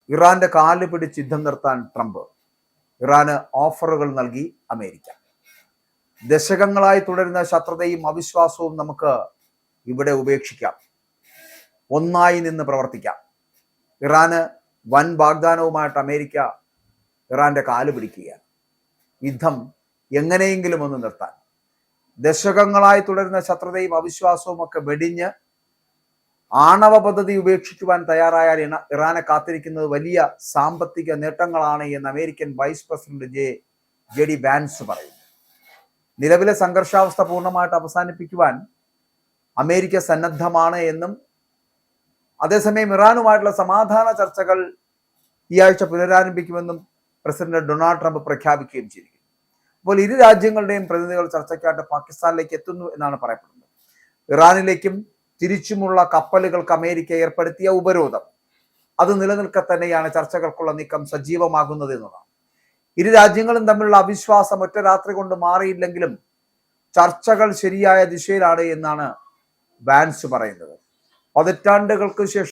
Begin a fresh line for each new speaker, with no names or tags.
ഇറാന്റെ കാല് പിടിച്ച് യുദ്ധം നിർത്താൻ ട്രംപ്. ഇറാന് ഓഫറുകൾ നൽകി അമേരിക്ക. ദശകങ്ങളായി തുടരുന്ന ശത്രുതയും അവിശ്വാസവും നമുക്ക് ഇവിടെ ഉപേക്ഷിക്കാം. ഒന്നായി നിന്ന് പ്രവർത്തിക്കാം. ഇറാന് വൻ വാഗ്ദാനവുമായിട്ട് അമേരിക്ക ഇറാന്റെ കാല് പിടിക്കുകയാണ്. യുദ്ധം എങ്ങനെയെങ്കിലും ഒന്ന് നിർത്താൻ. ദശകങ്ങളായി തുടരുന്ന ശത്രുതയും അവിശ്വാസവും ഒക്കെ വെടിഞ്ഞ് ആണവ പദ്ധതി ഉപേക്ഷിക്കുവാൻ തയ്യാറായാൽ ഇറാനെ കാത്തിരിക്കുന്നത് വലിയ സാമ്പത്തിക നേട്ടങ്ങളാണ് എന്ന് American vice president J D Vance പറയുന്നു. നിലവിലെ സംഘർഷാവസ്ഥ പൂർണ്ണമായിട്ട് അവസാനിപ്പിക്കുവാൻ അമേരിക്ക സന്നദ്ധമാണ് എന്നും അതേസമയം ഇറാനുമായിട്ടുള്ള സമാധാന ചർച്ചകൾ ഈ ആഴ്ച പുനരാരംഭിക്കുമെന്നും പ്രസിഡന്റ് ഡൊണാൾഡ് ട്രംപ് പ്രഖ്യാപിക്കുകയും ചെയ്തിരിക്കുന്നു. അപ്പോൾ ഇരു രാജ്യങ്ങളുടെയും പ്രതിനിധികൾ ചർച്ചയ്ക്കായിട്ട് പാകിസ്ഥാനിലേക്ക് എത്തുന്നു എന്നാണ് പറയപ്പെടുന്നത്. ഇറാനിലേക്കും തിരിച്ചുമുള്ള കപ്പലുകൾക്ക് അമേരിക്ക ഏർപ്പെടുത്തിയ ഉപരോധം അത് നിലനിൽക്കെ തന്നെയാണ് ചർച്ചകൾക്കുള്ള നീക്കം സജീവമാകുന്നത് എന്നതാണ്. ഇരു രാജ്യങ്ങളും തമ്മിലുള്ള അവിശ്വാസം ഒറ്റ രാത്രി കൊണ്ട് മാറിയില്ലെങ്കിലും ചർച്ചകൾ ശരിയായ ദിശയിലാണ് എന്നാണ് വാൻസ് പറയുന്നത്. പതിറ്റാണ്ടുകൾക്ക് ശേഷം